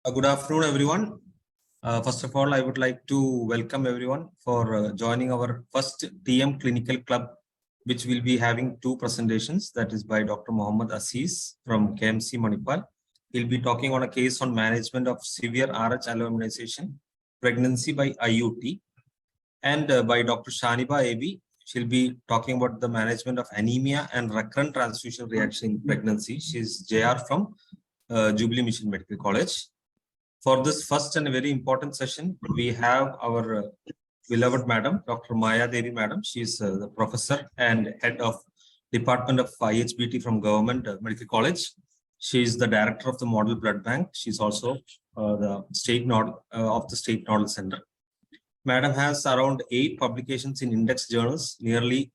Good afternoon, everyone. First of all, I would like to welcome everyone for joining our first TM Clinical Club, which will be having two presentations. That is by Dr. Mohammad Aziz from KMC Manipal. He'll be talking on a case on management of severe RH alloimmunization, pregnancy by IUT. And by Dr. Shaniba AB, she'll be talking about the management of anemia and recurrent transfusion reaction in pregnancy. She's JR from Jubilee Mission Medical College. For this first and very important session, we have our beloved madam, Dr. Maya Devi madam. She is the professor and head of Department of IHBT from Government Medical College. She is the director of the Model Blood Bank. She's also the state nodal of the State Nodal Center. Madam has around 8 publications in index journals, nearly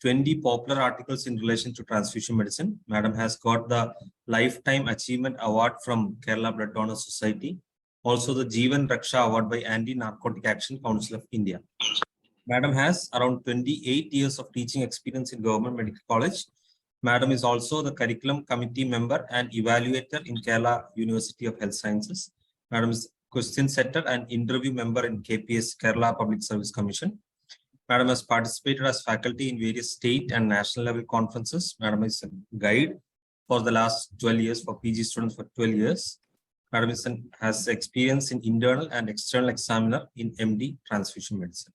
20 popular articles in relation to transfusion medicine. Madam has got the Lifetime Achievement Award from Kerala Blood Donor Society, also the Jeevan Raksha Award by Anti-Narcotic Action Council of India. Madam has around 28 years of teaching experience in Government Medical College. Madam is also the curriculum committee member and evaluator in Kerala University of Health Sciences. Madam is question setter and interview member in KPS, Kerala Public Service Commission. Madam has participated as faculty in various state and national level conferences. Madam is a guide for the last 12 years for PG students for 12 years. Madam has experience in internal and external examiner in MD transfusion medicine.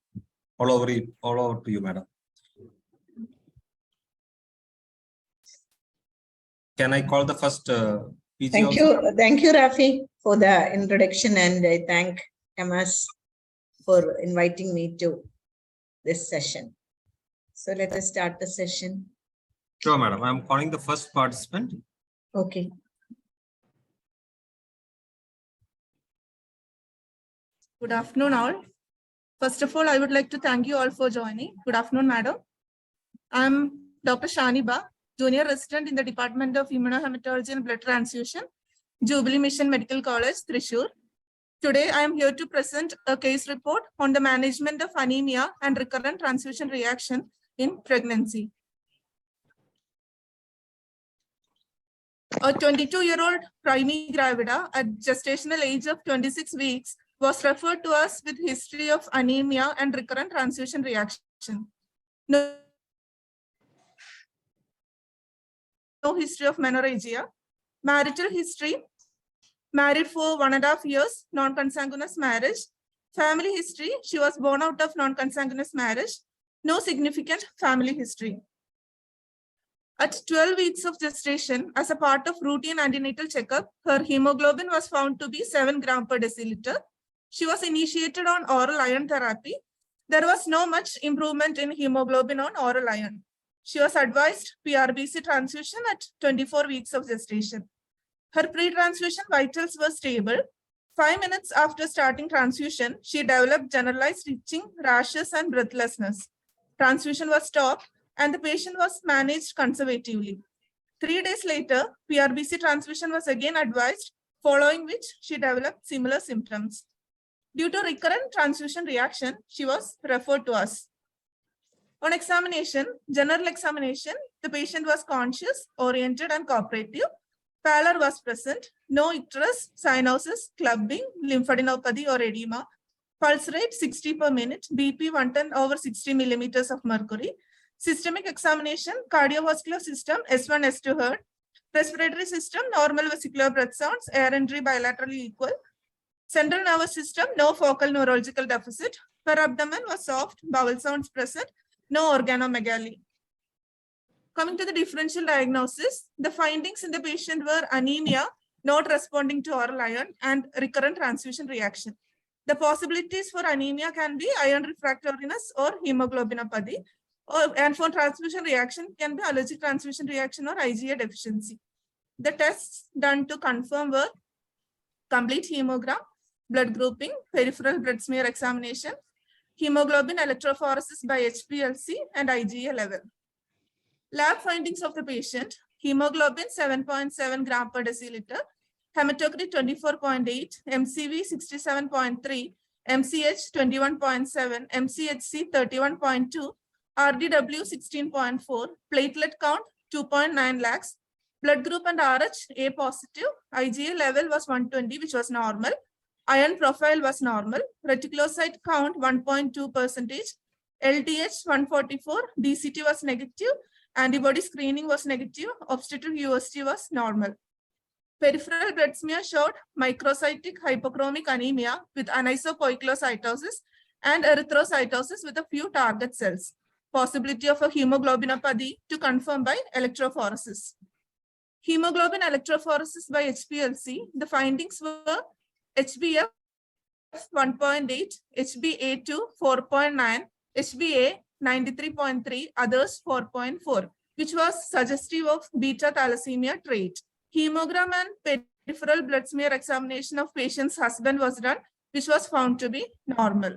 All over to you, madam. Can I call the first PG? Thank you, Rafi, for the introduction, and I thank TMAS for inviting me to this session. So let us start the session. Sure, madam. I'm calling the first participant. Okay. Good afternoon, all. First of all, I would like to thank you all for joining. Good afternoon, madam. I'm Dr. Shaniba, Junior Resident in the Department of Immunohematology and Blood Transfusion, Jubilee Mission Medical College, Thrissur. Today, I am here to present a case report on the management of anemia and recurrent transfusion reaction in pregnancy. A 22-year-old primary gravida at gestational age of 26 weeks was referred to us with history of anemia and recurrent transfusion reaction. No history of menorrhagia. Marital history: married for 1.5 years, non-consanguineous marriage. Family history: she was born out of non-consanguineous marriage. No significant family history. At 12 weeks of gestation, as a part of routine antenatal checkup, her hemoglobin was found to be 7 grams per deciliter. She was initiated on oral iron therapy. There was no much improvement in hemoglobin on oral iron. She was advised PRBC transfusion at 24 weeks of gestation. Her pre-transfusion vitals were stable. 5 minutes after starting transfusion, she developed generalized itching, rashes, and breathlessness. Transfusion was stopped and the patient was managed conservatively. 3 days later, PRBC transfusion was again advised, following which she developed similar symptoms. Due to recurrent transfusion reaction, she was referred to us. On examination, general examination, the patient was conscious, oriented, and cooperative. Pallor was present, no icterus, cyanosis, clubbing, lymphadenopathy, or edema. Pulse rate 60 per minute, BP 110 over 60 millimeters of mercury. Systemic examination, cardiovascular system, S1, S2 heard. Respiratory system, normal vesicular breath sounds, air entry bilaterally equal. Central nervous system, no focal neurological deficit. Per abdomen was soft, bowel sounds present, no organomegaly. Coming to the differential diagnosis, the findings in the patient were anemia, not responding to oral iron, and recurrent transfusion reaction. The possibilities for anemia can be iron refractoriness or hemoglobinopathy, and for transfusion reaction can be allergic transfusion reaction or IgA deficiency. The tests done to confirm were complete hemogram, blood grouping, peripheral blood smear examination, hemoglobin electrophoresis by HPLC, and IgA level. Lab findings of the patient: hemoglobin 7.7 gram per deciliter, hematocrit 24.8, MCV 67.3, MCH 21.7, MCHC 31.2, RDW 16.4, platelet count 2.9 lakhs, Blood group and RH A positive. IgA level was 120, which was normal. Iron profile was normal. Reticulocyte count 1.2%. LDH 144. DCT was negative. Antibody screening was negative. Obstetric USG was normal. Peripheral blood smear showed microcytic hypochromic anemia with anisopoikilocytosis and erythrocytosis with a few target cells. Possibility of a hemoglobinopathy to confirm by electrophoresis. Hemoglobin electrophoresis by HPLC, the findings were HbF 1.8, HbA2 4.9, HbA 93.3, others 4.4, which was suggestive of beta thalassemia trait. Hemogram and peripheral blood smear examination of patient's husband was done, which was found to be normal.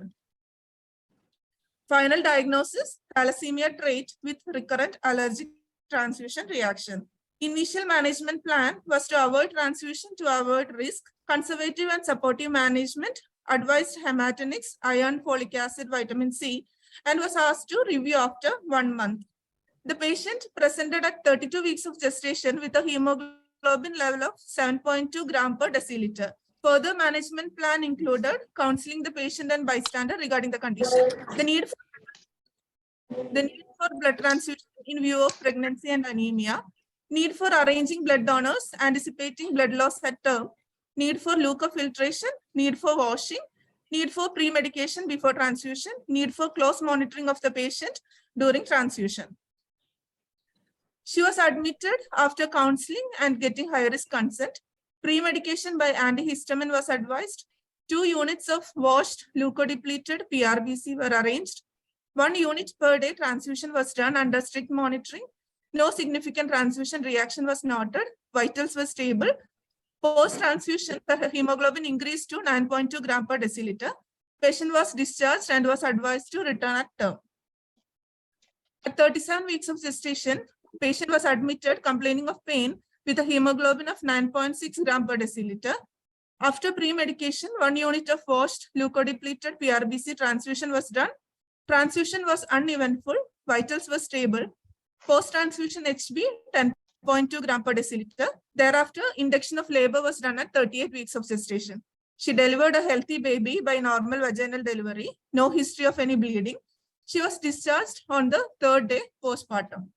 Final diagnosis, thalassemia trait with recurrent allergic transfusion reaction. Initial management plan was to avoid transfusion to avoid risk. Conservative and supportive management advised hematinics, iron, folic acid, vitamin C, and was asked to review after 1 month. The patient presented at 32 weeks of gestation with a hemoglobin level of 7.2 gram per deciliter. Further management plan included counseling the patient and bystander regarding the condition, the need for blood transfusion in view of pregnancy and anemia, need for arranging blood donors, anticipating blood loss at term, need for leukofiltration, need for washing, need for pre-medication before transfusion, need for close monitoring of the patient during transfusion. She was admitted after counseling and getting high-risk consent. Pre-medication by antihistamine was advised. 2 units of washed leukodepleted PRBC were arranged. 1 unit per day transfusion was done under strict monitoring. No significant transfusion reaction was noted. Vitals were stable. Post-transfusion, the hemoglobin increased to 9.2 gram per deciliter. Patient was discharged and was advised to return at term. At 37 weeks of gestation, patient was admitted complaining of pain with a hemoglobin of 9.6 gram per deciliter. After pre-medication, 1 unit of washed leukodepleted PRBC transfusion was done. Transfusion was uneventful. Vitals were stable. Post-transfusion HB 10.2 gram per deciliter. Thereafter, induction of labor was done at 38 weeks of gestation. She delivered a healthy baby by normal vaginal delivery. No history of any bleeding. She was discharged on the 3rd day postpartum.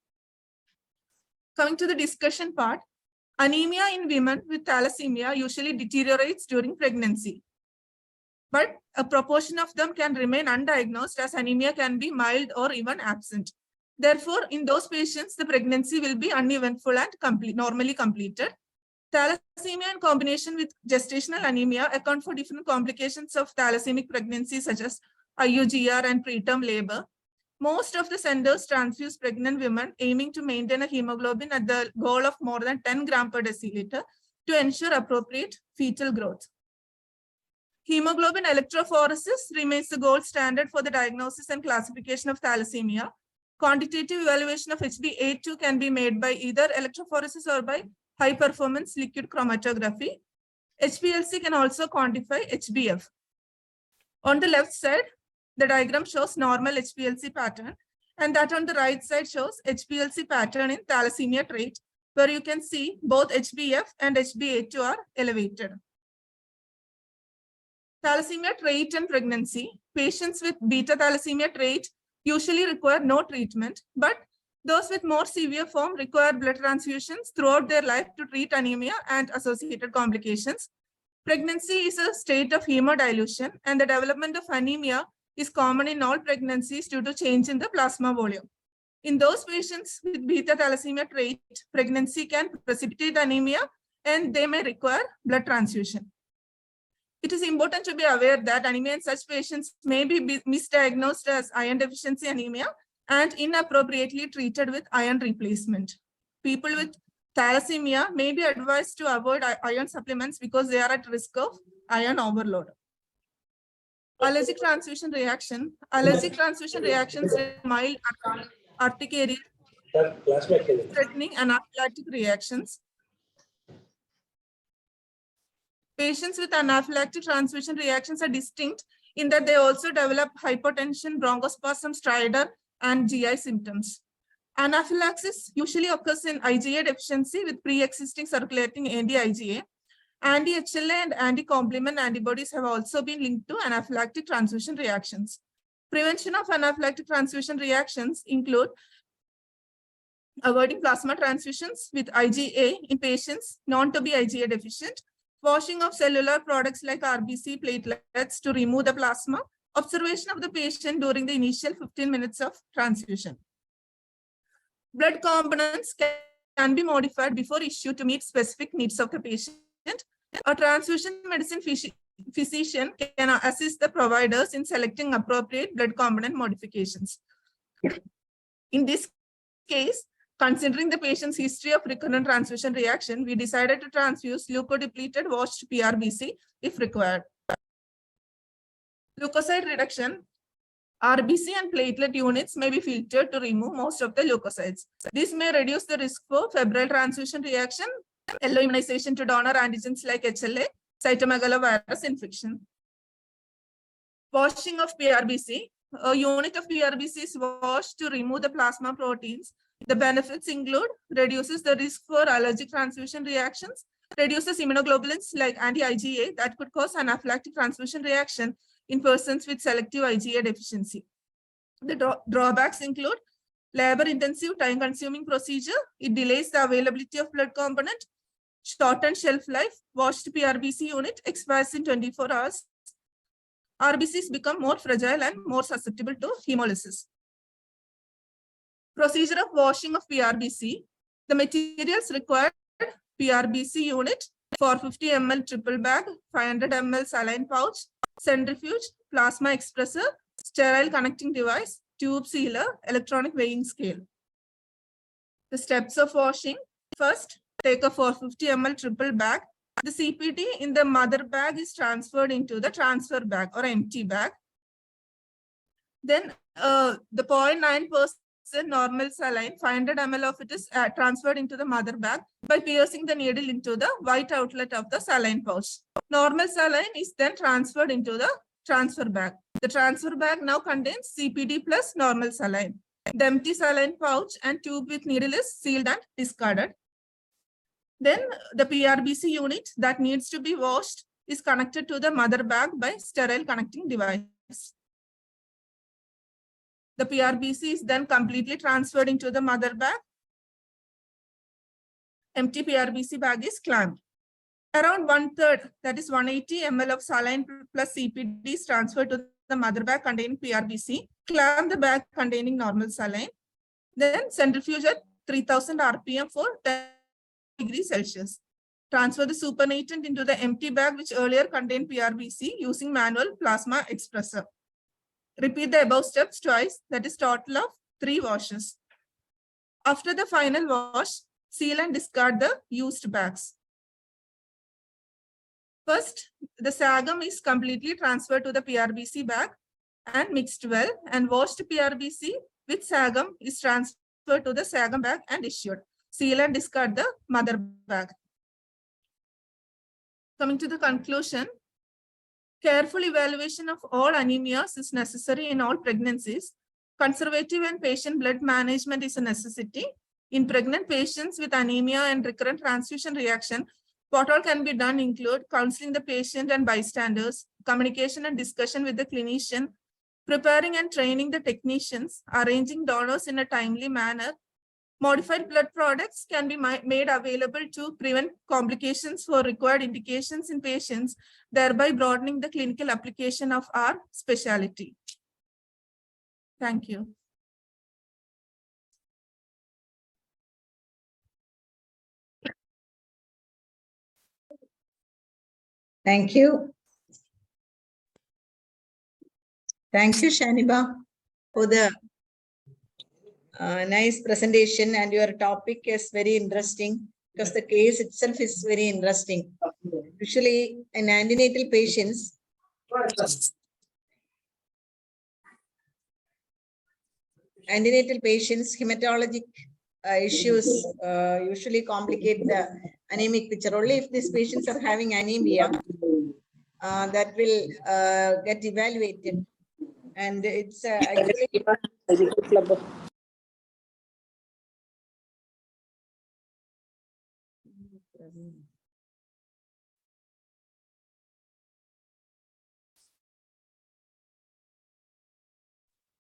Coming to the discussion part, anemia in women with thalassemia usually deteriorates during pregnancy, but a proportion of them can remain undiagnosed as anemia can be mild or even absent. Therefore, in those patients, the pregnancy will be uneventful and normally completed. Thalassemia in combination with gestational anemia account for different complications of thalassemic pregnancy such as IUGR and preterm labor. Most of the centers transfuse pregnant women aiming to maintain a hemoglobin at the goal of more than 10 gram per deciliter to ensure appropriate fetal growth. Hemoglobin electrophoresis remains the gold standard for the diagnosis and classification of thalassemia. Quantitative evaluation of HbA2 can be made by either electrophoresis or by high-performance liquid chromatography. HPLC can also quantify HbF. On the left side, the diagram shows normal HPLC pattern, and that on the right side shows HPLC pattern in thalassemia trait, where you can see both HbF and HbA2 are elevated. Thalassemia trait and pregnancy. Patients with beta thalassemia trait usually require no treatment, but those with more severe form require blood transfusions throughout their life to treat anemia and associated complications. Pregnancy is a state of hemodilution, and the development of anemia is common in all pregnancies due to change in the plasma volume. In those patients with beta thalassemia trait, pregnancy can precipitate anemia and they may require blood transfusion. It is important to be aware that anemia in such patients may be misdiagnosed as iron deficiency anemia and inappropriately treated with iron replacement. People with thalassemia may be advised to avoid iron supplements because they are at risk of iron overload. Allergic transfusion reaction. Allergic transfusion reactions are mild urticaria, threatening anaphylactic reactions. Patients with anaphylactic transfusion reactions are distinct in that they also develop hypotension, bronchospasm, stridor, and GI symptoms. Anaphylaxis usually occurs in IgA deficiency with pre-existing circulating anti-IgA. Anti-HLA and anti-complement antibodies have also been linked to anaphylactic transfusion reactions. Prevention of anaphylactic transfusion reactions include avoiding plasma transfusions with IgA in patients known to be IgA deficient, washing of cellular products like RBC platelets to remove the plasma, observation of the patient during the initial 15 minutes of transfusion. Blood components can be modified before issue to meet specific needs of the patient. A transfusion medicine physician can assist the providers in selecting appropriate blood component modifications. In this case, considering the patient's history of recurrent transfusion reaction, we decided to transfuse leukodepleted washed PRBC if required. Leukocyte reduction. RBC and platelet units may be filtered to remove most of the leukocytes. This may reduce the risk for febrile transfusion reaction, yellow immunization to donor antigens like HLA, cytomegalovirus infection. Washing of PRBC. A unit of PRBC is washed to remove the plasma proteins. The benefits include reduces the risk for allergic transfusion reactions, reduces immunoglobulins like anti-IgA that could cause anaphylactic transfusion reaction in persons with selective IgA deficiency. The drawbacks include labor-intensive, time-consuming procedure. It delays the availability of blood component, shortened shelf life, washed PRBC unit expires in 24 hours. RBCs become more fragile and more susceptible to hemolysis. Procedure of washing of PRBC. The materials required: PRBC unit, 450 ml triple bag, 500 ml saline pouch, centrifuge, plasma expressor, sterile connecting device, tube sealer, electronic weighing scale. The steps of washing. First, take a 450 ml triple bag. The CPD in the mother bag is transferred into the transfer bag or empty bag. Then the 0.9% normal saline, 500 ml of it is transferred into the mother bag by piercing the needle into the white outlet of the saline pouch. Normal saline is then transferred into the transfer bag. The transfer bag now contains CPD plus normal saline. The empty saline pouch and tube with needle is sealed and discarded. Then the PRBC unit that needs to be washed is connected to the mother bag by sterile connecting device. The PRBC is then completely transferred into the mother bag. Empty PRBC bag is clamped. Around 1/3, that is 180 ml of saline plus CPD is transferred to the mother bag containing PRBC. Clamp the bag containing normal saline. Then centrifuge at 3000 RPM for 10 degrees Celsius. Transfer the supernatant into the empty bag which earlier contained PRBC using manual plasma expressor. Repeat the above steps twice, that is total of 3 washes. After the final wash, seal and discard the used bags. First, the sagum is completely transferred to the PRBC bag and mixed well, and washed PRBC with sagum is transferred to the sagum bag and issued. Seal and discard the mother bag. Coming to the conclusion, careful evaluation of all anemias is necessary in all pregnancies. Conservative and patient blood management is a necessity. In pregnant patients with anemia and recurrent transfusion reaction, what all can be done include counseling the patient and bystanders, communication and discussion with the clinician, preparing and training the technicians, arranging donors in a timely manner. Modified blood products can be made available to prevent complications for required indications in patients, thereby broadening the clinical application of our specialty. Thank you. Thank you. Thank you, Shaniba, for the nice presentation, and your topic is very interesting because the case itself is very interesting. Usually in antenatal patients, hematologic issues usually complicate the anemic picture. Only if these patients are having anemia, that will get evaluated. And it's actually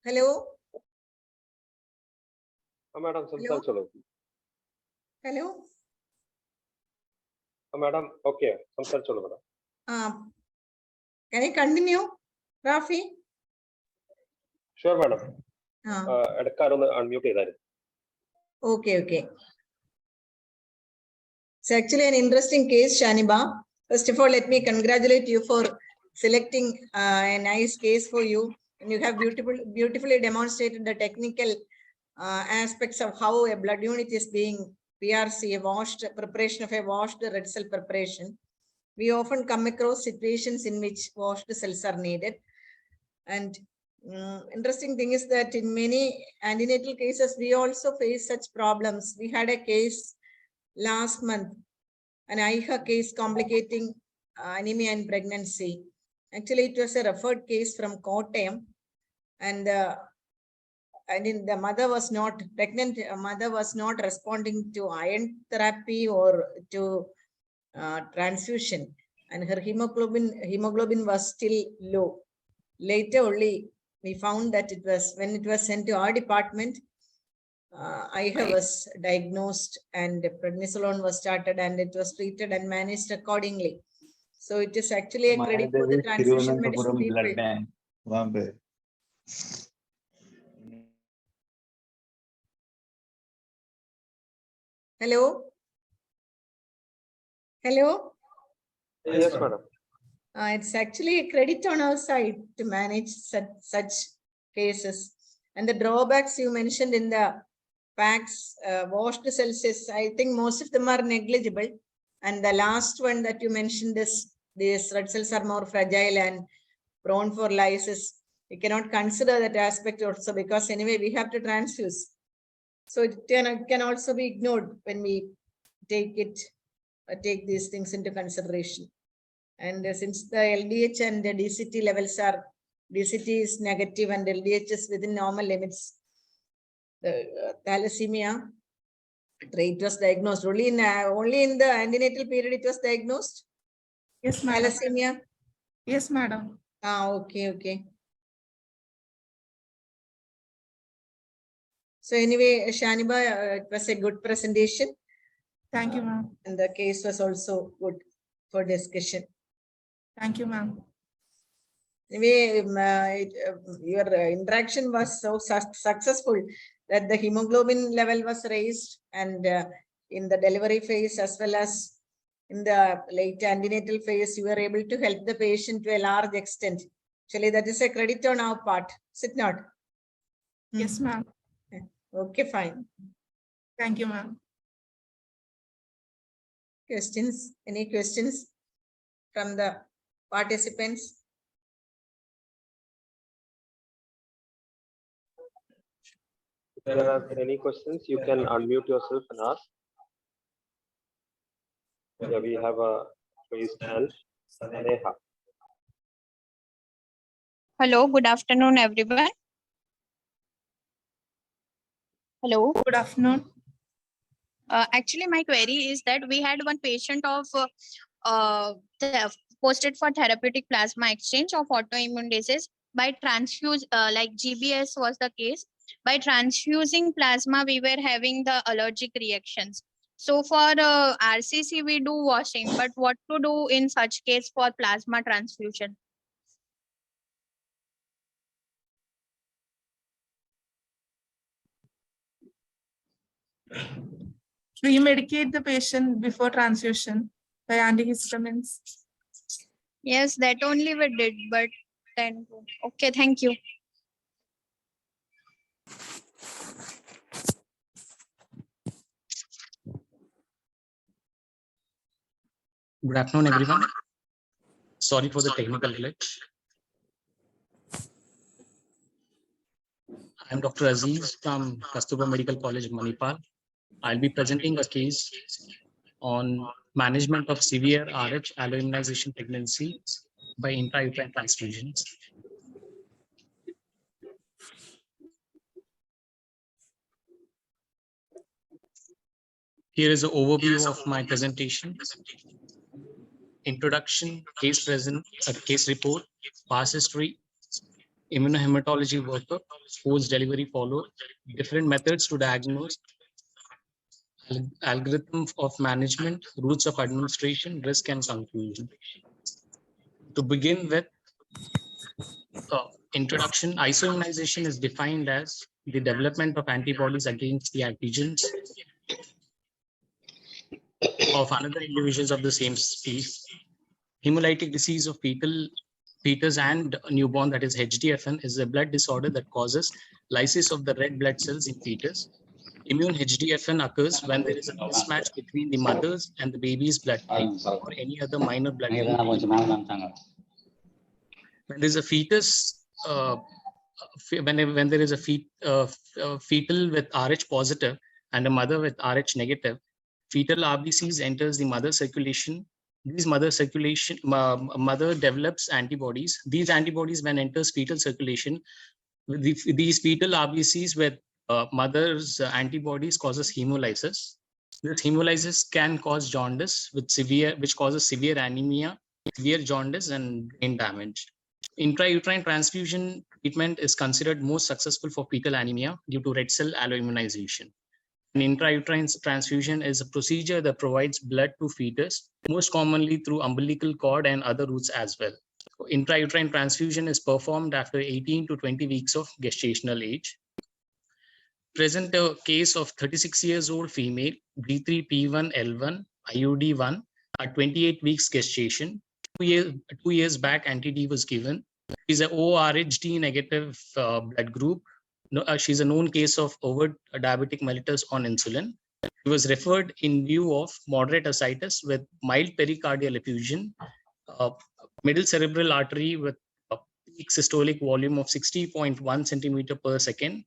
Hello. Madam, സംസാരിച്ചോളൂ. Hello. Madam, okay, സംസാരിച്ചോളൂ madam. Can I continue, Rafi? Sure, madam. ഇടക്കാരൊന്ന് unmute ചെയ്തായിരുന്നു. Okay. It's actually an interesting case, Shaniba. First of all, let me congratulate you for selecting a nice case for you. And you have beautifully demonstrated the technical aspects of how a blood unit is being PRC, a washed preparation of a washed red cell preparation. We often come across situations in which washed cells are needed. And interesting thing is that in many antenatal cases, we also face such problems. We had a case last month, an IHA case complicating anemia in pregnancy. Actually, it was a referred case from Kottayam, and the mother was not pregnant. Mother was not responding to iron therapy or to transfusion, and her hemoglobin was still low. Later only we found that it was, when it was sent to our department, IHA was diagnosed and prednisolone was started, and it was treated and managed accordingly. So it is actually a credit to the transfusion medicine people. Hello. Yes, madam. It's actually a credit on our side to manage such cases. And the drawbacks you mentioned in the packs, washed cells, I think most of them are negligible. And the last one that you mentioned is these red cells are more fragile and prone for lysis. We cannot consider that aspect also, because anyway we have to transfuse. So it can also be ignored when we take these things into consideration. And since the LDH and the DCT levels are, DCT is negative and LDH is within normal limits, the thalassemia rate was diagnosed only in the antenatal period. It was diagnosed. Yes, madam. Thalassemia. Yes, madam. Okay. So anyway, Shaniba, it was a good presentation. Thank you, ma'am. And the case was also good for discussion. Thank you, ma'am. Anyway, your interaction was so successful that the hemoglobin level was raised, and in the delivery phase as well as in the late antenatal phase, you were able to help the patient to a large extent. Actually, that is a credit on our part, is it not? Yes, ma'am. Okay, fine. Thank you, ma'am. Questions? Any questions from the participants? If there are any questions, you can unmute yourself and ask. Yeah, we have a raised hand. Neha. Hello, good afternoon, everyone. Hello. Good afternoon. Actually, my query is that we had one patient of posted for therapeutic plasma exchange of autoimmune disease by transfuse, like GBS was the case. By transfusing plasma, we were having the allergic reactions. So for RCC, we do washing, but what to do in such case for plasma transfusion? Pre-medicate the patient before transfusion by antihistamines. Yes, that only we did, but then, okay, thank you. Good afternoon, everyone. Sorry for the technical glitch. I am Dr. Aziz from Kasturba Medical College, Manipal. I'll be presenting a case on management of severe RH alloimmunization pregnancy by intrauterine transfusions. Here is an overview of my presentation. Introduction, case present, case report, past history, immunohematology workup, post-delivery follow, different methods to diagnose, algorithm of management, routes of administration, risk and conclusion. To begin with, introduction, isoimmunization is defined as the development of antibodies against the antigens of another individuals of the same species. Hemolytic disease of fetus and newborn, that is HDFN, is a blood disorder that causes lysis of the red blood cells in fetus. Immune HDFN occurs when there is a mismatch between the mother's and the baby's blood type or any other minor blood type. When there's a fetus, when there is a fetal with Rh positive and a mother with Rh negative, fetal RBCs enters the mother circulation. These mother develops antibodies. These antibodies, when enters fetal circulation, these fetal RBCs with mother's antibodies causes hemolysis. This hemolysis can cause jaundice, which causes severe anemia, severe jaundice, and brain damage. Intrauterine transfusion treatment is considered most successful for fetal anemia due to red cell alloimmunization. An intrauterine transfusion is a procedure that provides blood to fetus, most commonly through umbilical cord and other routes as well. Intrauterine transfusion is performed after 18 to 20 weeks of gestational age. Present a case of 36 years old female, B3P1L1, IUD1, at 28 weeks gestation. 2 years back, anti-D was given. She's a ORHD negative blood group. She's a known case of overt diabetic mellitus on insulin. She was referred in view of moderate ascites with mild pericardial effusion, middle cerebral artery with a peak systolic volume of 60.1 centimeter per second,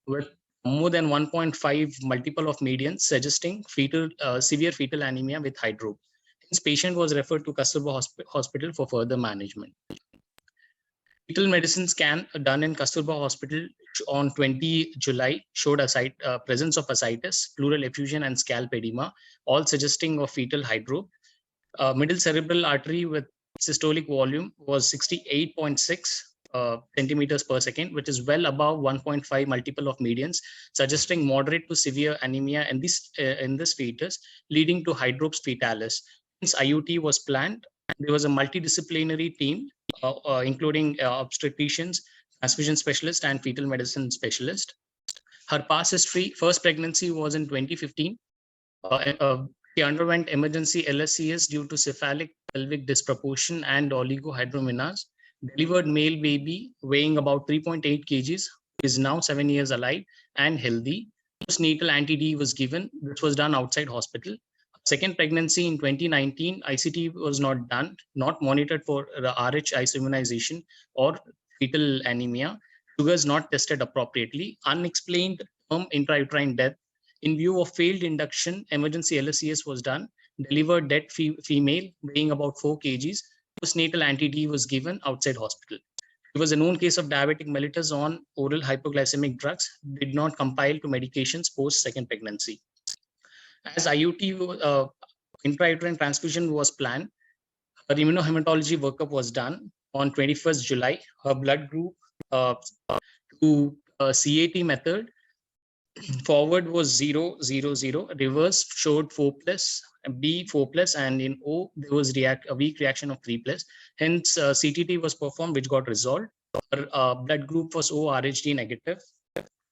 with more than 1.5 multiple of medians, suggesting severe fetal anemia with hydrope. This patient was referred to Kasturba Hospital for further management. Fetal medicine scan done in Kasturba Hospital on 20 July showed presence of ascites, pleural effusion, and scalp edema, all suggesting of fetal hydrope. Middle cerebral artery with systolic volume was 68.6 centimeters per second, which is well above 1.5 multiple of medians, suggesting moderate to severe anemia in this fetus, leading to hydrops fetalis. Since IUT was planned, there was a multidisciplinary team, including obstetricians, transfusion specialist, and fetal medicine specialist. Her past history, first pregnancy was in 2015. She underwent emergency LSCS due to cephalic pelvic disproportion and oligohydramnios. Delivered male baby weighing about 3.8 kgs, is now 7 years alive and healthy. Postnatal anti-D was given. This was done outside hospital. Second pregnancy in 2019, ICT was not done, not monitored for RH isoimmunization or fetal anemia. Sugars not tested appropriately. Unexplained term intrauterine death. In view of failed induction, emergency LSCS was done. Delivered dead female weighing about 4 kgs. Postnatal anti-D was given outside hospital. It was a known case of diabetic mellitus on oral hypoglycemic drugs. Did not compile to medications post second pregnancy. As IUT intrauterine transfusion was planned, her immunohematology workup was done on 21st July. Her blood group to CAT method, forward was 0, 0, 0. Reverse showed 4+, B 4+, and in O there was a weak reaction of 3+. Hence, CTT was performed, which got resolved. Her blood group was ORHD negative.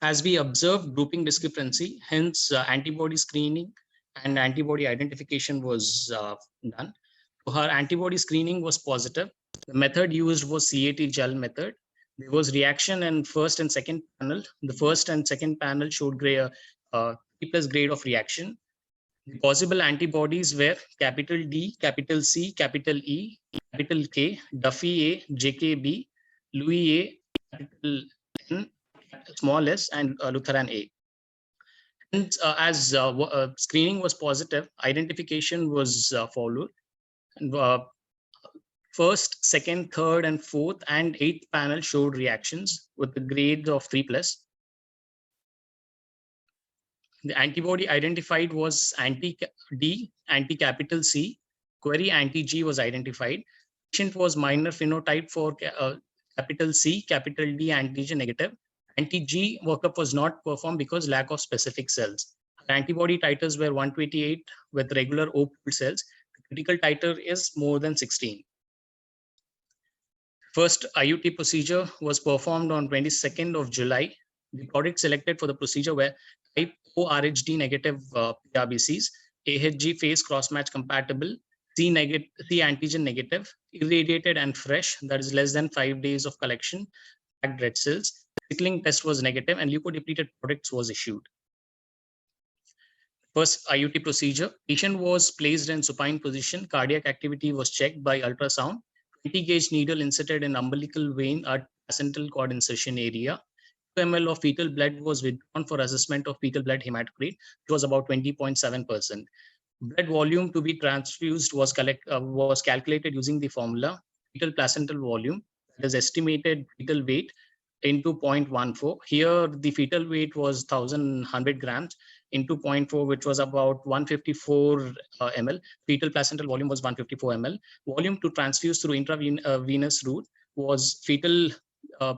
As we observed grouping discrepancy, hence antibody screening and antibody identification was done. So her antibody screening was positive. The method used was CAT gel method. There was reaction in first and second panel. The first and second panel showed 3+ grade of reaction. The possible antibodies were capital D, capital C, capital E, capital K, Duffy A, JKB, Louis A, capital N, small s, and Lutheran A. And as screening was positive, identification was followed. And, first, second, third, and fourth, and eighth panel showed reactions with the grade of 3+. The antibody identified was anti-D, anti-capital C. Query anti-G was identified. Patient was minor phenotype for capital C, capital D antigen negative. Anti-G workup was not performed because lack of specific cells. Antibody titers were 128 with regular O pool cells. The critical titer is more than 16. First IUT procedure was performed on 22nd of July. The product selected for the procedure were type O RHD negative PRBCs, AHG phase cross-match compatible, C antigen negative, irradiated and fresh, that is less than 5 days of collection, packed red cells. Sickling test was negative and leukodepleted products was issued. First IUT procedure, patient was placed in supine position, cardiac activity was checked by ultrasound, 20 gauge needle inserted in umbilical vein at placental cord insertion area. 2 ml of fetal blood was withdrawn for assessment of fetal blood hematocrit, which was about 20.7%. Blood volume to be transfused was calculated using the formula fetal placental volume, that is estimated fetal weight into 0.14. Here the fetal weight was 1,100 grams into 0.4, which was about 154 ml. Fetal placental volume was 154 ml. Volume to transfuse through intravenous route was fetal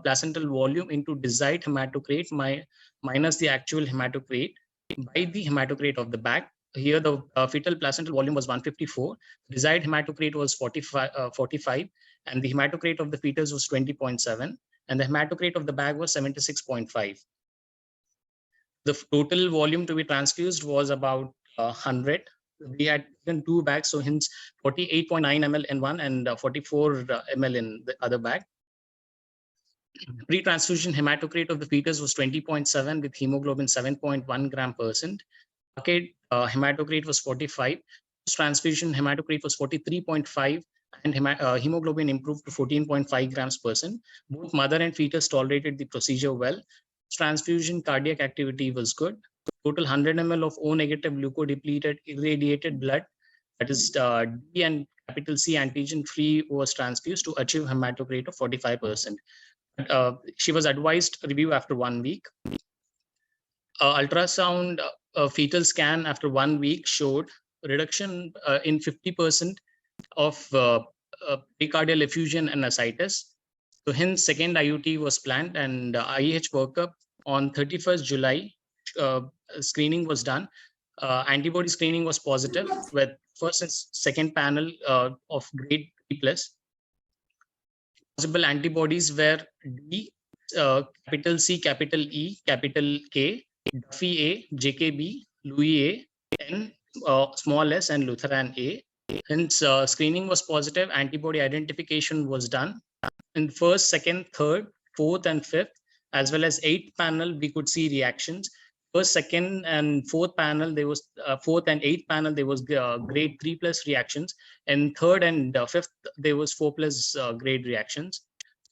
placental volume into desired hematocrit minus the actual hematocrit by the hematocrit of the bag. Here the fetal placental volume was 154, desired hematocrit was 45, and the hematocrit of the fetus was 20.7, and the hematocrit of the bag was 76.5. The total volume to be transfused was about 100. We had taken 2 bags, so hence 48.9 ml in one and 44 ml in the other bag. Pre-transfusion hematocrit of the fetus was 20.7 with hemoglobin 7.1 gram %. Hematocrit was 45. Transfusion hematocrit was 43.5 and hemoglobin improved to 14.5 grams %. Both mother and fetus tolerated the procedure well. Transfusion cardiac activity was good. Total 100 ml of O negative leukodepleted irradiated blood, that is D and capital C antigen free, was transfused to achieve hematocrit of 45%. She was advised review after 1 week. Ultrasound fetal scan after 1 week showed reduction in 50% of precardial effusion and ascites. So hence second IUT was planned and IEH workup on 31st July. Screening was done. Antibody screening was positive with first and second panel of grade 3+. Possible antibodies were D, capital C, capital E, capital K, Duffy A, JKB, Louis A, N, small s, and Lutheran A. Hence, screening was positive. Antibody identification was done. In first, second, third, fourth, and fifth, as well as eighth panel, we could see reactions. First, second, and fourth panel, there was fourth and eighth panel, there was grade 3+ reactions. And third and fifth, there was 4+ grade reactions.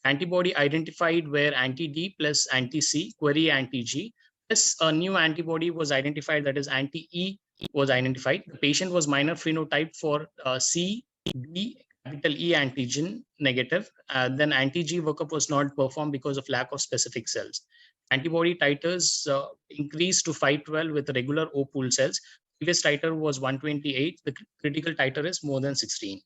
Antibody identified were anti-D plus anti-C, query anti-G. Plus a new antibody was identified, that is anti-E was identified. The patient was minor phenotype for C, B, capital E antigen negative. Then anti-G workup was not performed because of lack of specific cells. Antibody titers increased to 512 with regular O pool cells. Previous titer was 128. The critical titer is more than 16.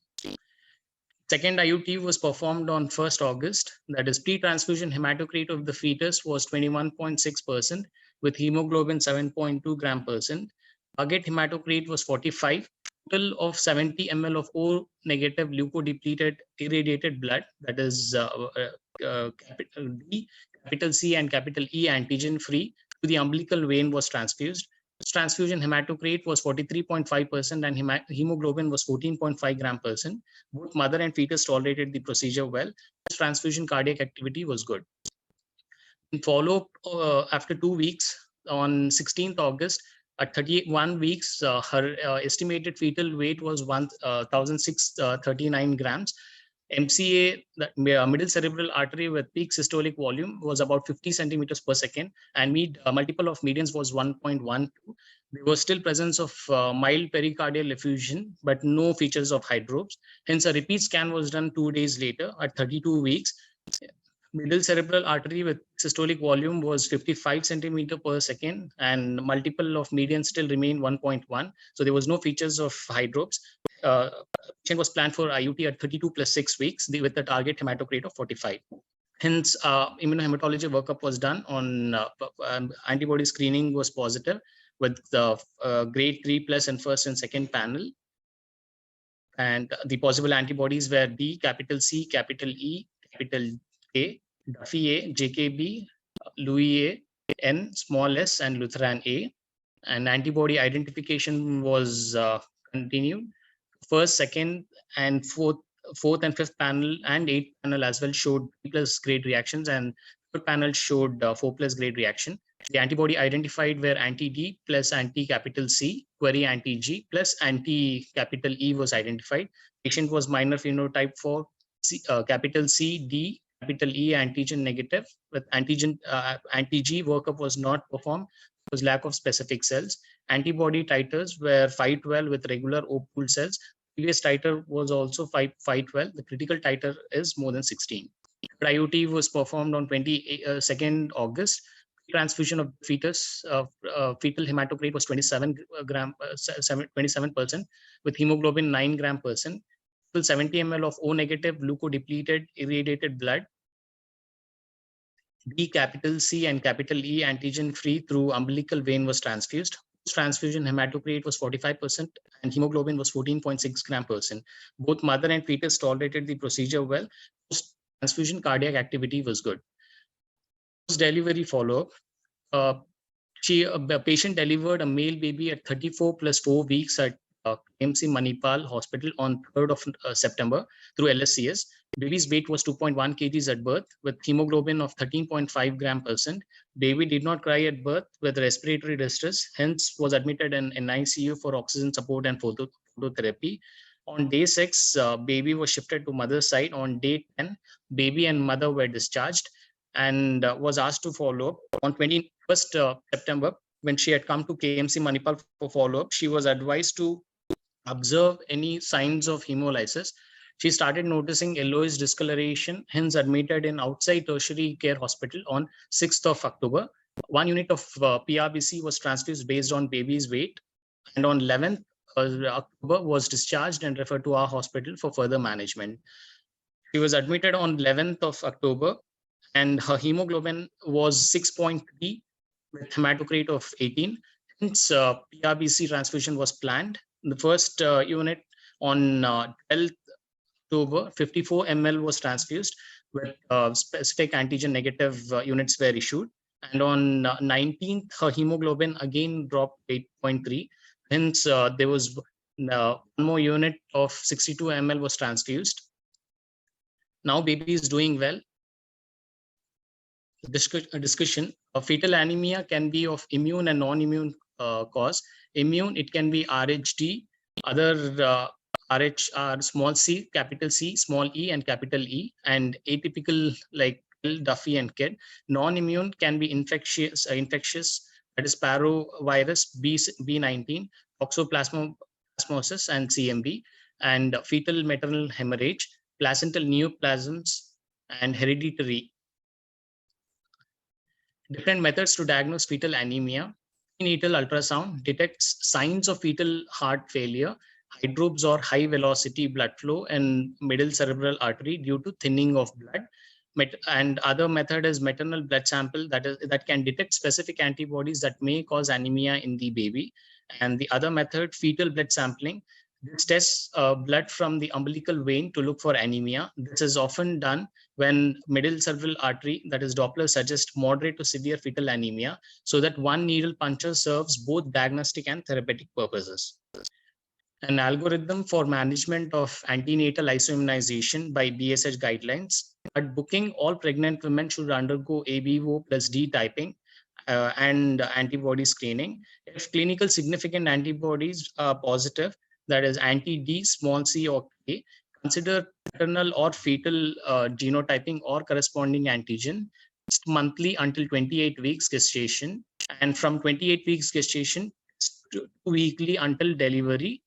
Second IUT was performed on 1st August. That is pre-transfusion hematocrit of the fetus was 21.6% with hemoglobin 7.2 gram %. Target hematocrit was 45. Total of 70 ml of O negative leukodepleted irradiated blood, that is capital D, capital C, and capital E antigen free to the umbilical vein was transfused. Transfusion hematocrit was 43.5% and hemoglobin was 14.5 gram %. Both mother and fetus tolerated the procedure well. Transfusion cardiac activity was good. In follow-up after 2 weeks, on 16th August, at 31 weeks, her estimated fetal weight was 1,639 grams. MCA, the middle cerebral artery with peak systolic volume, was about 50 centimeters per second, and multiple of medians was 1.12. There was still presence of mild pericardial effusion, but no features of hydropes. Hence, a repeat scan was done 2 days later at 32 weeks. Middle cerebral artery with systolic volume was 55 centimeter per second, and multiple of median still remain 1.1. So there was no features of hydrops. Patient was planned for IUT at 32 plus 6 weeks with a target hematocrit of 45. Hence, immunohematology workup was done on antibody screening was positive with the grade 3 plus and first and second panel. And the possible antibodies were D, capital C, capital E, capital A, Duffy A, JKB, Louis A, N, small s, and Lutheran A. And antibody identification was continued. First, second, and fourth and fifth panel and eighth panel as well showed 3 plus grade reactions, and third panel showed 4 plus grade reaction. The antibody identified were anti-D plus anti-capital C, query anti-G plus anti-capital E was identified. Patient was minor phenotype for capital C, D, capital E antigen negative with antigen anti-G workup was not performed. There was lack of specific cells. Antibody titers were 512 with regular O pool cells. Previous titer was also 512. The critical titer is more than 16. IUT was performed on 22nd August. Transfusion of fetus, fetal hematocrit was 27% with hemoglobin 9 gram percent. 70 ml of O negative leukodepleted irradiated blood. B, capital C and capital E antigen free through umbilical vein was transfused. Transfusion hematocrit was 45% and hemoglobin was 14.6 gram percent. Both mother and fetus tolerated the procedure well. Post-transfusion cardiac activity was good. Post-delivery follow-up. The patient delivered a male baby at 34 plus 4 weeks at KMC Manipal Hospital on 3rd of September through LSCS. Baby's weight was 2.1 kgs at birth with hemoglobin of 13.5 gram percent. Baby did not cry at birth with respiratory distress, hence was admitted in ICU for oxygen support and phototherapy. On day 6, baby was shifted to mother's side. On day 10, baby and mother were discharged and was asked to follow up. On 21st September, when she had come to KMC Manipal for follow-up, she was advised to observe any signs of hemolysis. She started noticing yellowish discoloration, hence admitted in outside tertiary care hospital on 6th of October. 1 unit of PRBC was transfused based on baby's weight, and on 11th October was discharged and referred to our hospital for further management. She was admitted on 11th of October and her hemoglobin was 6.3 with hematocrit of 18. Hence, PRBC transfusion was planned. The first unit on 12th October, 54 ml was transfused with specific antigen negative units were issued. And on 19th, her hemoglobin again dropped 8.3. Hence, there was one more unit of 62 ml was transfused. Now baby is doing well. Discussion of fetal anemia can be of immune and non-immune cause. Immune, it can be RHD, other RH are small c, capital C, small e, and capital E, and atypical like Duffy and Kid. Non-immune can be infectious, that is parovirus B19, toxoplasmosis, and CMV, and fetal maternal hemorrhage, placental neoplasms, and hereditary. Different methods to diagnose fetal anemia. Prenatal ultrasound detects signs of fetal heart failure, hydrops or high velocity blood flow in middle cerebral artery due to thinning of blood. And other method is maternal blood sample that can detect specific antibodies that may cause anemia in the baby. And the other method, fetal blood sampling. This tests blood from the umbilical vein to look for anemia. This is often done when middle cerebral artery, that is Doppler, suggests moderate to severe fetal anemia, so that one needle puncture serves both diagnostic and therapeutic purposes. An algorithm for management of antenatal isoimmunization by BSH guidelines. At booking, all pregnant women should undergo ABO plus D typing and antibody screening. If clinical significant antibodies are positive, that is anti-D, small c or K, consider maternal or fetal genotyping or corresponding antigen monthly until 28 weeks gestation, and from 28 weeks gestation to weekly until delivery.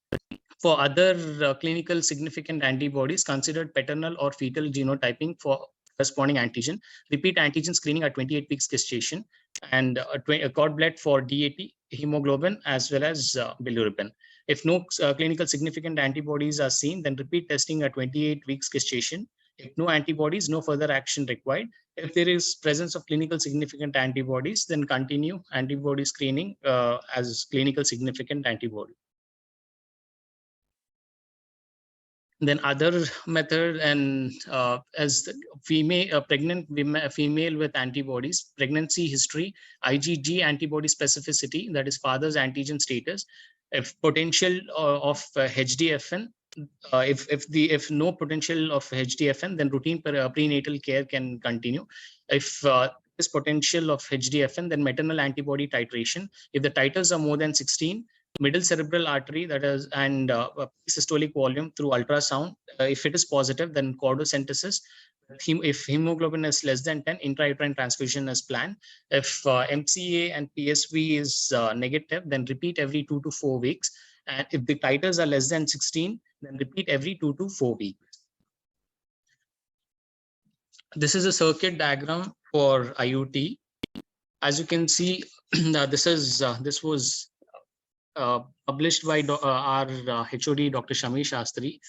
For other clinical significant antibodies, considered paternal or fetal genotyping for corresponding antigen, repeat antigen screening at 28 weeks gestation, and cord blood for DAT, hemoglobin, as well as bilirubin. If no clinical significant antibodies are seen, then repeat testing at 28 weeks gestation. If no antibodies, no further action required. If there is presence of clinical significant antibodies, then continue antibody screening as clinical significant antibody. Then other method, and as female pregnant female with antibodies, pregnancy history, IgG antibody specificity, that is father's antigen status, if potential of HDFN. If no potential of HDFN, then routine prenatal care can continue. If this potential of HDFN, then maternal antibody titration. If the titers are more than 16, middle cerebral artery, that is, and systolic volume through ultrasound. If it is positive, then chordocentesis. If hemoglobin is less than 10, intrauterine transfusion is planned. If MCA and PSV is negative, then repeat every 2 to 4 weeks. And if the titers are less than 16, then repeat every 2 to 4 weeks. This is a circuit diagram for IUT. As you can see, this was published by our HOD, Dr. Shami Shastri.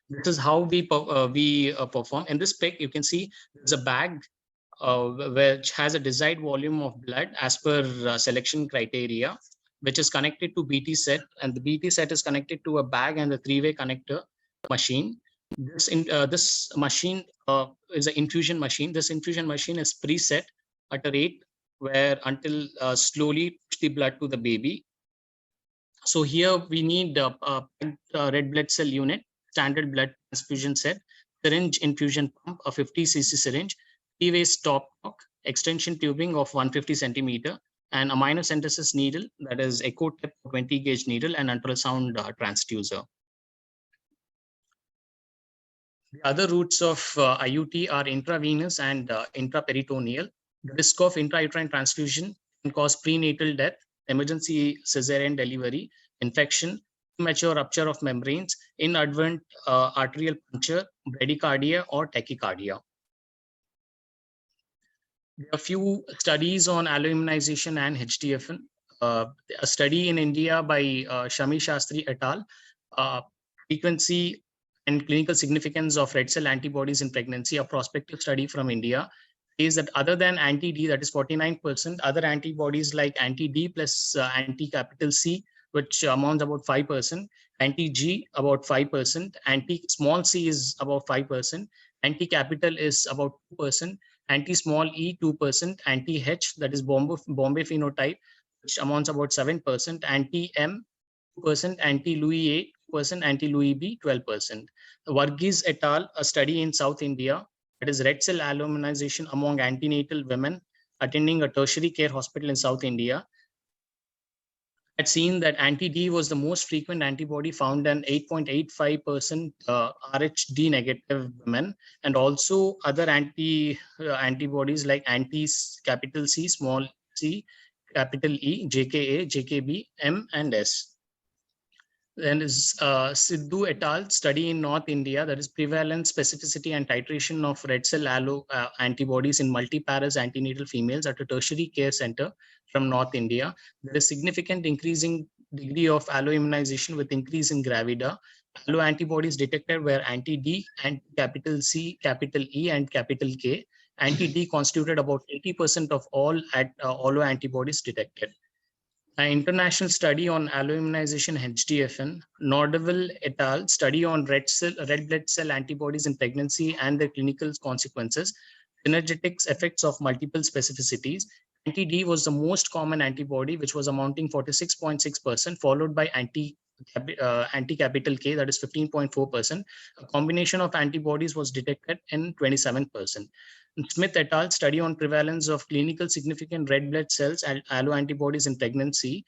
This is how we perform. In this pic, you can see there's a bag which has a desired volume of blood as per selection criteria, which is connected to BT set, and the BT set is connected to a bag and a three-way connector machine. This machine is an infusion machine. This infusion machine is preset at a rate where until slowly push the blood to the baby. So here we need a red blood cell unit, standard blood transfusion set, syringe infusion pump, a 50 cc syringe, three-way stop cock, extension tubing of 150 centimeter, and amniocentesis needle, that is echo tip 20 gauge needle, and ultrasound transducer. The other routes of IUT are intravenous and intraperitoneal. The risk of intrauterine transfusion can cause prenatal death, emergency cesarean delivery, infection, premature rupture of membranes, inadvertent arterial puncture, bradycardia, or tachycardia. There are a few studies on alloimmunization and HDFN. A study in India by Shami Shastri et al. Frequency and clinical significance of red cell antibodies in pregnancy, a prospective study from India, is that other than anti-D, that is 49%, other antibodies like anti-D plus anti-capital C, which amounts about 5%, anti-G about 5%, anti-small c is about 5%, anti-capital is about 2%, anti-small e 2%, anti-H, that is Bombay phenotype, which amounts about 7%, anti-M 2%, anti-Louis A 2%, anti-Louis B 12%. Varghese et al., a study in South India, that is red cell alloimmunization among antenatal women attending a tertiary care hospital in South India, had seen that anti-D was the most frequent antibody found in 8.85% RHD negative women, and also other antibodies like anti-capital C, small c, capital E, JKA, JKB, M, and S. Then is Sidhu et al. Study in North India, that is prevalence, specificity, and titration of red cell allo antibodies in multiparous antenatal females at a tertiary care center from North India. There is significant increasing degree of alloimmunization with increase in gravida. Allo antibodies detected were anti-D, anti-capital C, capital E, and capital K. Anti-D constituted about 80% of all allo antibodies detected. An international study on alloimmunization HDFN, Nordeville et al. Study on red blood cell antibodies in pregnancy and their clinical consequences, synergetics effects of multiple specificities. Anti-D was the most common antibody, which was amounting 46.6%, followed by anti-capital K, that is 15.4%. A combination of antibodies was detected in 27%. Smith et al. Study on prevalence of clinical significant red blood cells and alloantibodies in pregnancy,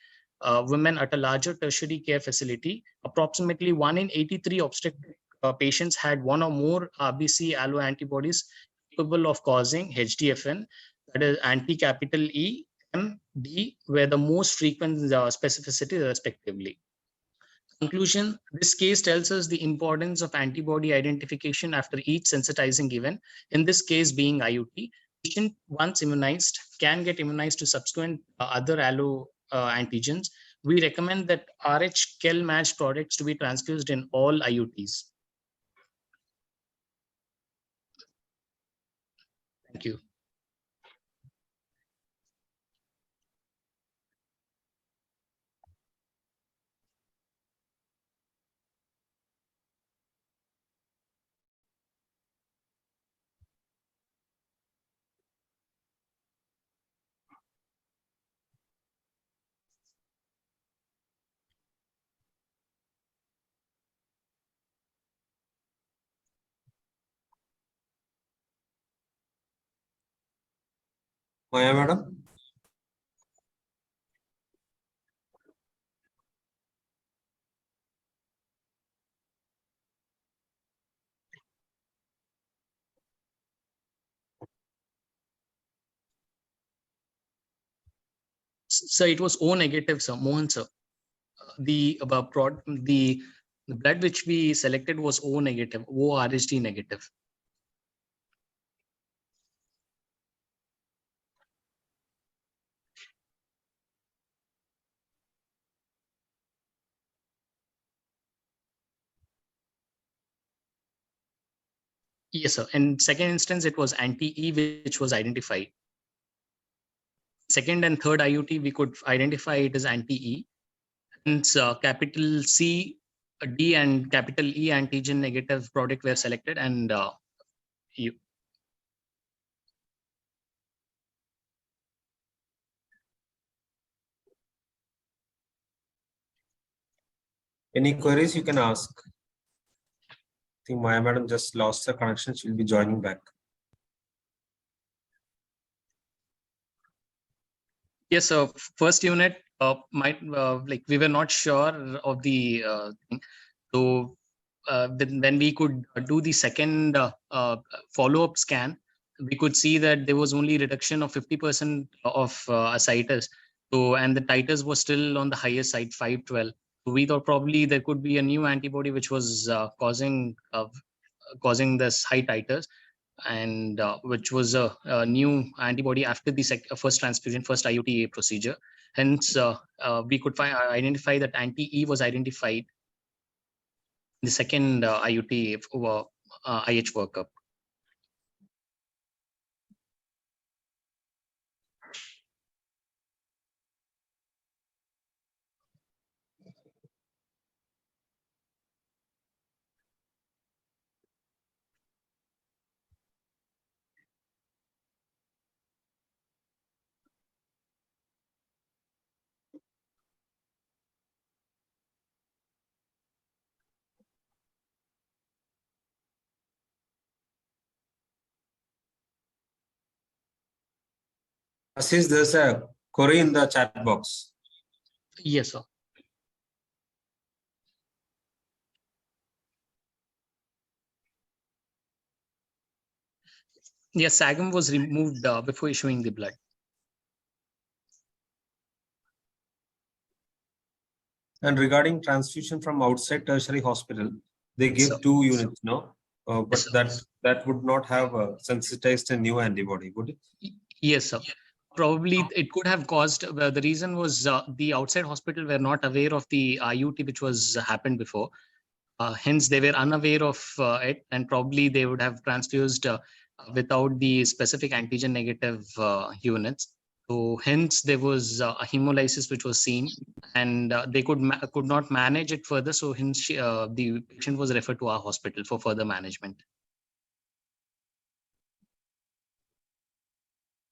women at a larger tertiary care facility. Approximately 1 in 83 obstetric patients had one or more RBC alloantibodies capable of causing HDFN, that is anti-capital E, M, D, were the most frequent specificity respectively. Conclusion, this case tells us the importance of antibody identification after each sensitizing event, in this case being IUT. Patient once immunized can get immunized to subsequent other allo antigens. We recommend that RH-KEL matched products to be transfused in all IUTs. Thank you. Maya madam? So it was O negative, sir. Mohan, sir. The the blood which we selected was O negative, ORHD negative. Yes, sir. In second instance, it was anti-E which was identified. Second and third IUT, we could identify it as anti-E. Hence, capital C, D, and capital E antigen negative product were selected, and you. Any queries you can ask? I think Maya madam just lost her connection. She'll be joining back. Yes, so first unit might like we were not sure of the thing. So when we could do the second follow-up scan, we could see that there was only reduction of 50% of ascites. So and the titers was still on the highest side, 512. So we thought probably there could be a new antibody which was causing this high titers, and which was a new antibody after the first transfusion, first IUTA procedure. Hence, we could identify that anti-E was identified in the second IUTA IH workup. Ashish, there's a query in the chat box. Yes, sir. Yes, SAGM was removed before issuing the blood. And regarding transfusion from outside tertiary hospital, they give Sir. 2 units, no? But Yes, that would not have sensitized a new antibody, would it? Yes, sir. Probably it could have caused, the reason was the outside hospital were not aware of the IUT which was happened before. Hence, they were unaware of it, and probably they would have transfused without the specific antigen negative units. So hence there was a hemolysis which was seen, and they could not manage it further. So hence the patient was referred to our hospital for further management.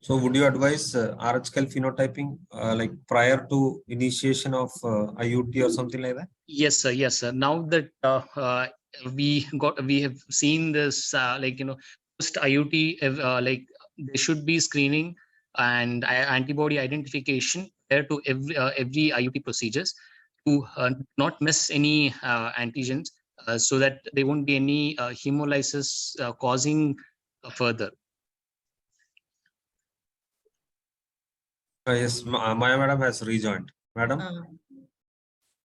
So would you advise RH-KEL phenotyping like prior to initiation of IUT or something like that? Yes, sir. Yes, sir. Now that we have seen this, post IUT, like there should be screening and antibody identification prior to every IUT procedures to not miss any antigens, so that there won't be any hemolysis causing further. Yes, Maya madam has rejoined. Madam?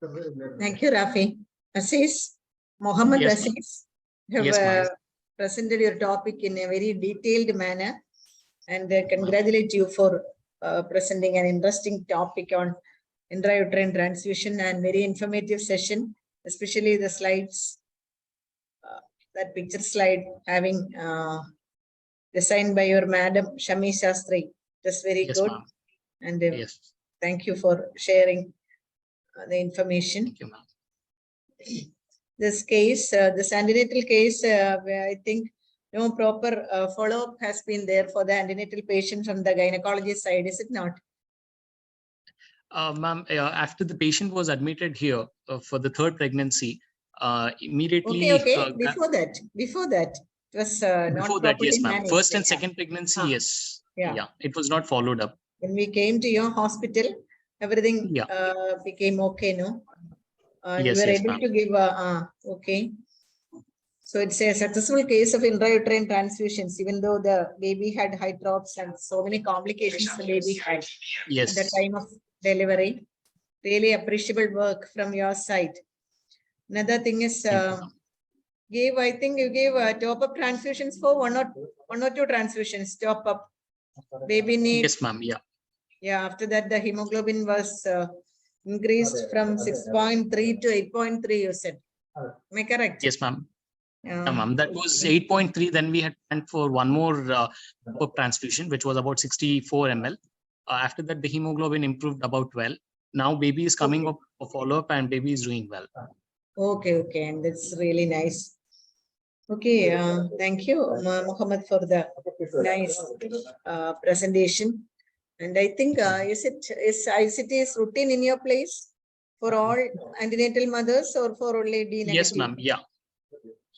Thank you, Rafi. Aziz, Mohammed Yes, ma'am. Aziz, have Yes, ma'am. presented your topic in a very detailed manner, and congratulate you for presenting an interesting topic on intrauterine transfusion and very informative session, especially the slides, that picture slide having designed by your madam Shami Shastri. That's very Yes, good. ma'am. And Yes. thank you for sharing the information. Thank you, ma'am. This case, this antenatal case, where I think no proper follow-up has been there for the antenatal patient from the gynecology side, is it not? Ma'am, after the patient was admitted here for the third pregnancy, immediately. Okay. Before that, it was not Before that, properly yes, ma'am. managed. First and Yeah. second pregnancy, yes. Yeah. Yeah, it was not followed up. When we came to your hospital, everything Yeah. became okay, no? You Yes, were yes, able ma'am. to give okay. So it's a successful case of intrauterine transfusions, even though the baby had high drops and so many complications the baby had at the Yes. time of delivery. Really appreciable work from your side. Another thing is, Thank you, I think you gave top-up transfusions for one or two transfusions, top-up. Baby need. Yes, ma'am. Yeah. Yeah, after that, the hemoglobin was increased from 6.3 to 8.3, you said. Am I correct? Yes, ma'am. Yeah. Yeah, ma'am. That was 8.3. Then we had planned for one more transfusion, which was about 64 ml. After that, the hemoglobin improved about 12. Now baby is coming up for follow-up and baby is doing well. Okay, and that's really nice. Okay, thank you, Muhammad, for the nice presentation. And I think is ICT routine in your place for all antenatal mothers or for only D negative? Yes, ma'am. Yeah.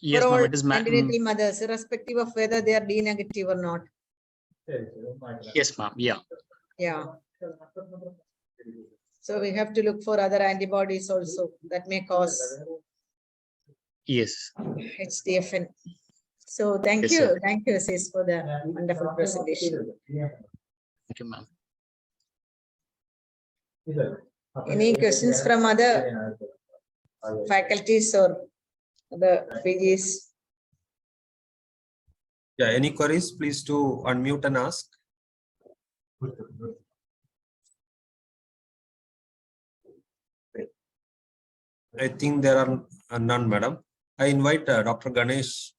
Yes, for all ma'am. It is antenatal mothers, irrespective of whether they are D negative or not. Yes, ma'am. Yeah. Yeah. So we have to look for other antibodies also that may cause Yes. HDFN. So thank Yes, you. sir. Thank you, Sis, for the wonderful presentation. Thank you, ma'am. Any questions from other faculties or other PGs? Yeah, any queries, please to unmute and ask. I think there are none, madam. I invite Dr. Ganesh.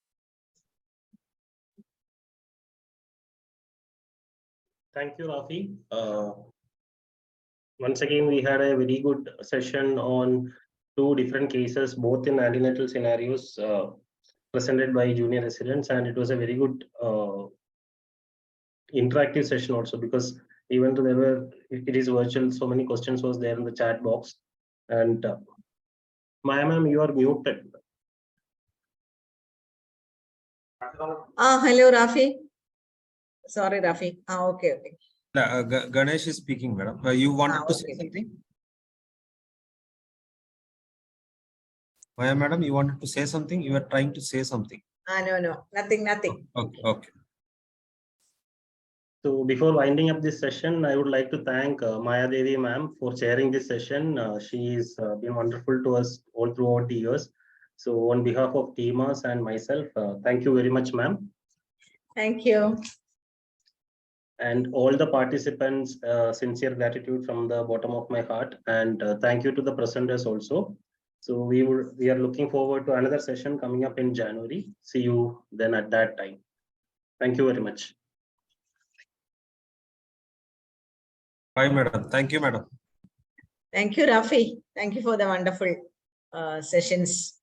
Thank you, Rafi. Once again, we had a very good session on two different cases, both in antenatal scenarios presented by junior residents, and it was a very good interactive session also, because even though there were, it is virtual, so many questions was there in the chat box. And Maya ma'am, you are muted. Hello, Rafi. Sorry, Rafi. Okay. Ganesh is speaking, madam. You wanted to say Okay. something? Maya, madam, you wanted to say something? You were trying to say something. No, nothing. Okay. So before winding up this session, I would like to thank Maya Devi ma'am for chairing this session. She's been wonderful to us all throughout the years. So on behalf of TMAS and myself, thank you very much, ma'am. Thank you. And all the participants, sincere gratitude from the bottom of my heart. And thank you to the presenters also. So we are looking forward to another session coming up in January. See you then at that time. Thank you very much. Bye, madam. Thank you, madam. Thank you, Rafi. Thank you for the wonderful sessions.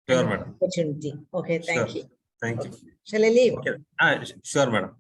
Sure, and madam. Opportunity. Okay, thank Sure. you. Thank you. Shall I leave? Okay. Sure, madam.